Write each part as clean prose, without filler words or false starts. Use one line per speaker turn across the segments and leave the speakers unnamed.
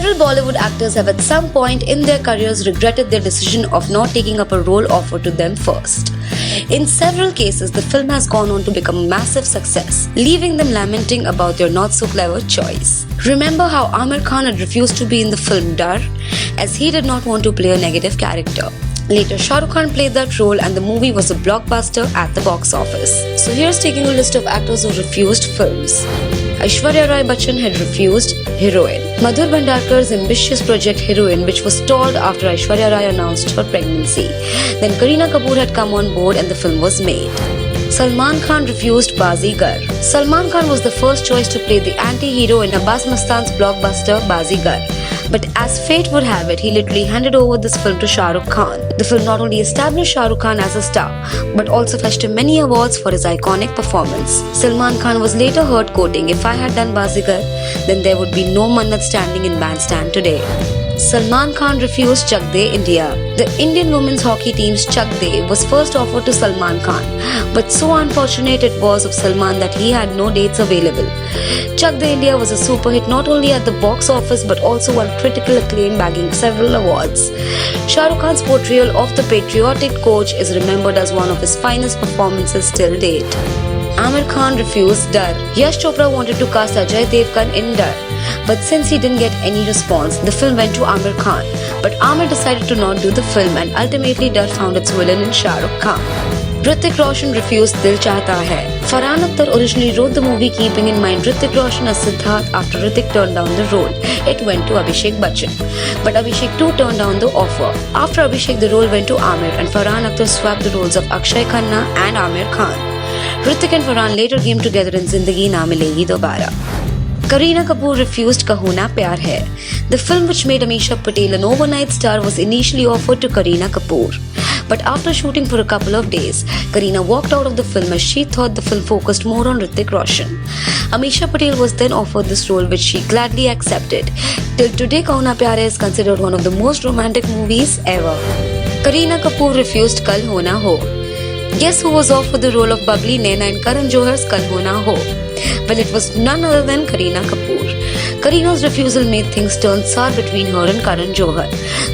Several Bollywood actors have at some point in their careers regretted their decision of not taking up a role offered to them first. In several cases, the film has gone on to become a massive success, leaving them lamenting about their not-so-clever choice. Remember how Aamir Khan had refused to be in the film Dar, as he did not want to play a negative character. Later, Shah Rukh Khan played that role and the movie was a blockbuster at the box office. So here's taking a list of actors who refused films. Aishwarya Rai Bachchan had refused heroine. Madhur Bhandarkar's ambitious project Heroine, which was stalled after Aishwarya Rai announced her pregnancy. Then Kareena Kapoor had come on board and the film was made. Salman Khan refused Bazigar. Salman Khan was the first choice to play the anti-hero in Abbas Mastan's blockbuster Bazigar. But as fate would have it, he literally handed over this film to Shah Rukh Khan. The film not only established Shah Rukh Khan as a star, but also fetched him many awards for his iconic performance. Salman Khan was later heard quoting, "If I had done Bazigar, then there would be no Mannat standing in bandstand today." Salman Khan refused Chak De India. The Indian women's hockey team's Chak De was first offered to Salman Khan, but so unfortunate it was of Salman that he had no dates available. Chak De India was a super hit not only at the box office but also won critical acclaim, bagging several awards. Shah Rukh Khan's portrayal of the patriotic coach is remembered as one of his finest performances till date. Aamir Khan refused Dar. Yash Chopra wanted to cast Ajay Devgan in Dar, but since he didn't get any response, the film went to Aamir Khan. But Aamir decided to not do the film and ultimately Dar found its villain in Shah Rukh Khan. Hrithik Roshan refused Dil Chahta Hai. Farhan Akhtar originally wrote the movie keeping in mind Hrithik Roshan as Siddharth. After Hrithik turned down the role, it went to Abhishek Bachchan. But Abhishek too turned down the offer. After Abhishek, the role went to Aamir and Farhan Akhtar swapped the roles of Akshay Khanna and Aamir Khan. Hrithik and Farhan later came together in Zindagi Na Milegi Dobara. Kareena Kapoor refused Kaho Na Pyar Hai. The film, which made Amisha Patel an overnight star, was initially offered to Kareena Kapoor. But after shooting for a couple of days, Kareena walked out of the film as she thought the film focused more on Hrithik Roshan. Amisha Patel was then offered this role, which she gladly accepted. Till today, Kaho Na Pyar Hai is considered one of the most romantic movies ever. Kareena Kapoor refused Kal Ho Na Ho. Guess who was offered the role of bubbly Naina in Karan Johar's Kal Ho Na Ho? Well, it was none other than Kareena Kapoor. Kareena's refusal made things turn sour between her and Karan Johar.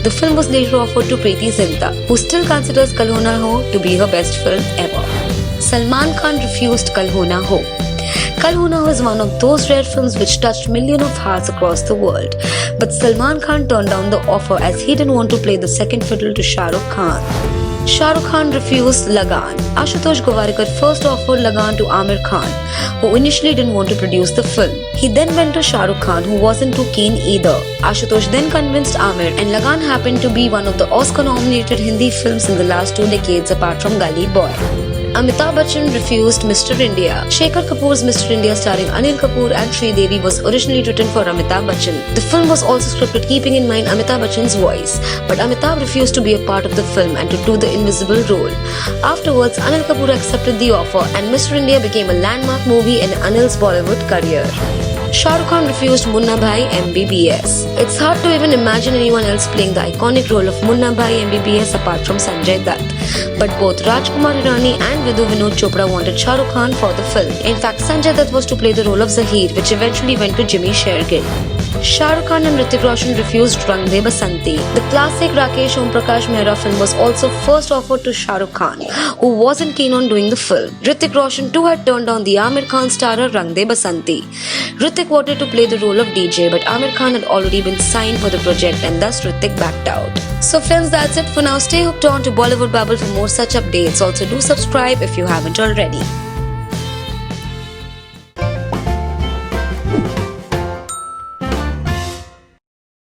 The film was later offered to Preeti Zinta, who still considers Kal Ho Na Ho to be her best film ever. Salman Khan refused Kal Ho Na Ho. Kal Ho Na Ho is one of those rare films which touched millions of hearts across the world. But Salman Khan turned down the offer as he didn't want to play the second fiddle to Shah Rukh Khan. Shah Rukh Khan refused Lagan. Ashutosh Gowarikar first offered Lagan to Aamir Khan, who initially didn't want to produce the film. He then went to Shah Rukh Khan, who wasn't too keen either. Ashutosh then convinced Aamir, and Lagan happened to be one of the Oscar-nominated Hindi films in the last 2 decades apart from Gully Boy. Amitabh Bachchan refused Mr. India. Shekhar Kapoor's Mr. India starring Anil Kapoor and Sridevi was originally written for Amitabh Bachchan. The film was also scripted keeping in mind Amitabh Bachchan's voice, but Amitabh refused to be a part of the film and to do the invisible role. Afterwards, Anil Kapoor accepted the offer and Mr. India became a landmark movie in Anil's Bollywood career. Shah Rukh Khan refused Munna Bhai MBBS. It's hard to even imagine anyone else playing the iconic role of Munna Bhai MBBS apart from Sanjay Dutt. But both Rajkumar Hirani and Vidhu Vinod Chopra wanted Shah Rukh Khan for the film. In fact, Sanjay Dutt was to play the role of Zahir, which eventually went to Jimmy Shergill. Shah Rukh Khan and Hrithik Roshan refused Rang De Basanti. The classic Rakesh Om Prakash Mehra film was also first offered to Shah Rukh Khan, who wasn't keen on doing the film. Hrithik Roshan too had turned down the Aamir Khan starrer Rang De Basanti. Hrithik wanted to play the role of DJ, but Aamir Khan had already been signed for the project and thus Hrithik backed out. So friends, that's it for now. Stay hooked on to Bollywood Bubble for more such updates. Also do subscribe if you haven't already.